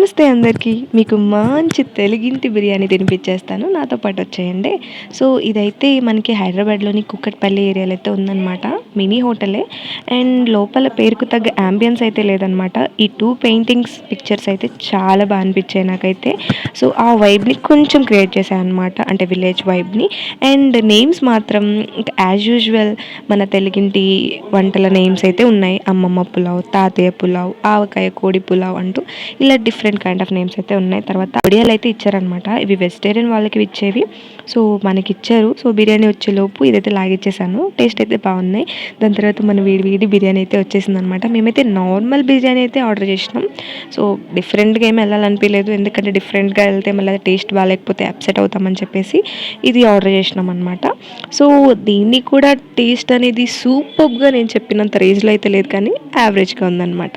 నమస్తే అందరికీ. మీకు మంచి తెలుగింటి బిర్యానీ తినిపించేస్తాను. నాతో పాటు వచ్చేయండి. సో, ఇదైతే మనకి హైదరాబాద్‌లోని కూకట్పల్లి ఏరియాలో అయితే ఉందనమాట. మినీ హోటలే. అండ్ లోపల పేరుకు తగ్గ యాంబియన్స్ అయితే లేదనమాట. ఈ 2 పెయింటింగ్స్ పిక్చర్స్ అయితే చాలా అనిపించాయి నాకైతే. సో, ఆ వైబ్‌ని కొంచెం క్రియేట్ చేశాయనమాట. అంటే విలేజ్ వైబ్‌ని. అండ్ నేమ్స్ మాత్రం యాజ్ యూజువల్ మన తెలుగింటి వంటల నేమ్స్ అయితే ఉన్నాయి. అమ్మమ్మ పులావ్, తాతయ్య పులావ్, ఆవకాయ కోడి పులావ్ అంటూ ఇలా డిఫరెంట్ కైండ్ ఆఫ్ నేమ్స్ అయితే ఉన్నాయి. తర్వాత వడియాలు అయితే ఇచ్చారనమాట. ఇవి వెజిటేరియన్ వాళ్ళకి ఇచ్చేవి. సో మనకి ఇచ్చారు. సో బిర్యానీ వచ్చేలోపు ఇదైతే లాగిచ్చేసాను. టేస్ట్ అయితే బాగున్నాయి. దాని తర్వాత మన వేడి వేడి బిర్యానీ అయితే వచ్చేసింది అనమాట. మేమైతే నార్మల్ బిర్యానీ అయితే ఆర్డర్ చేసినాం. సో డిఫరెంట్గా ఏమి వెళ్ళాలనిపించలేదు. ఎందుకంటే డిఫరెంట్గా వెళ్తే మళ్ళీ టేస్ట్ బాగాలేకపోతే అప్సెట్ అవుతామని చెప్పేసి ఇది ఆర్డర్ చేసినాం అనమాట. సో దీన్ని కూడా టేస్ట్ అనేది సూపర్గా నేను చెప్పినంత రేంజ్లో అయితే లేదు, కానీ యావరేజ్గా ఉందన్నమాట.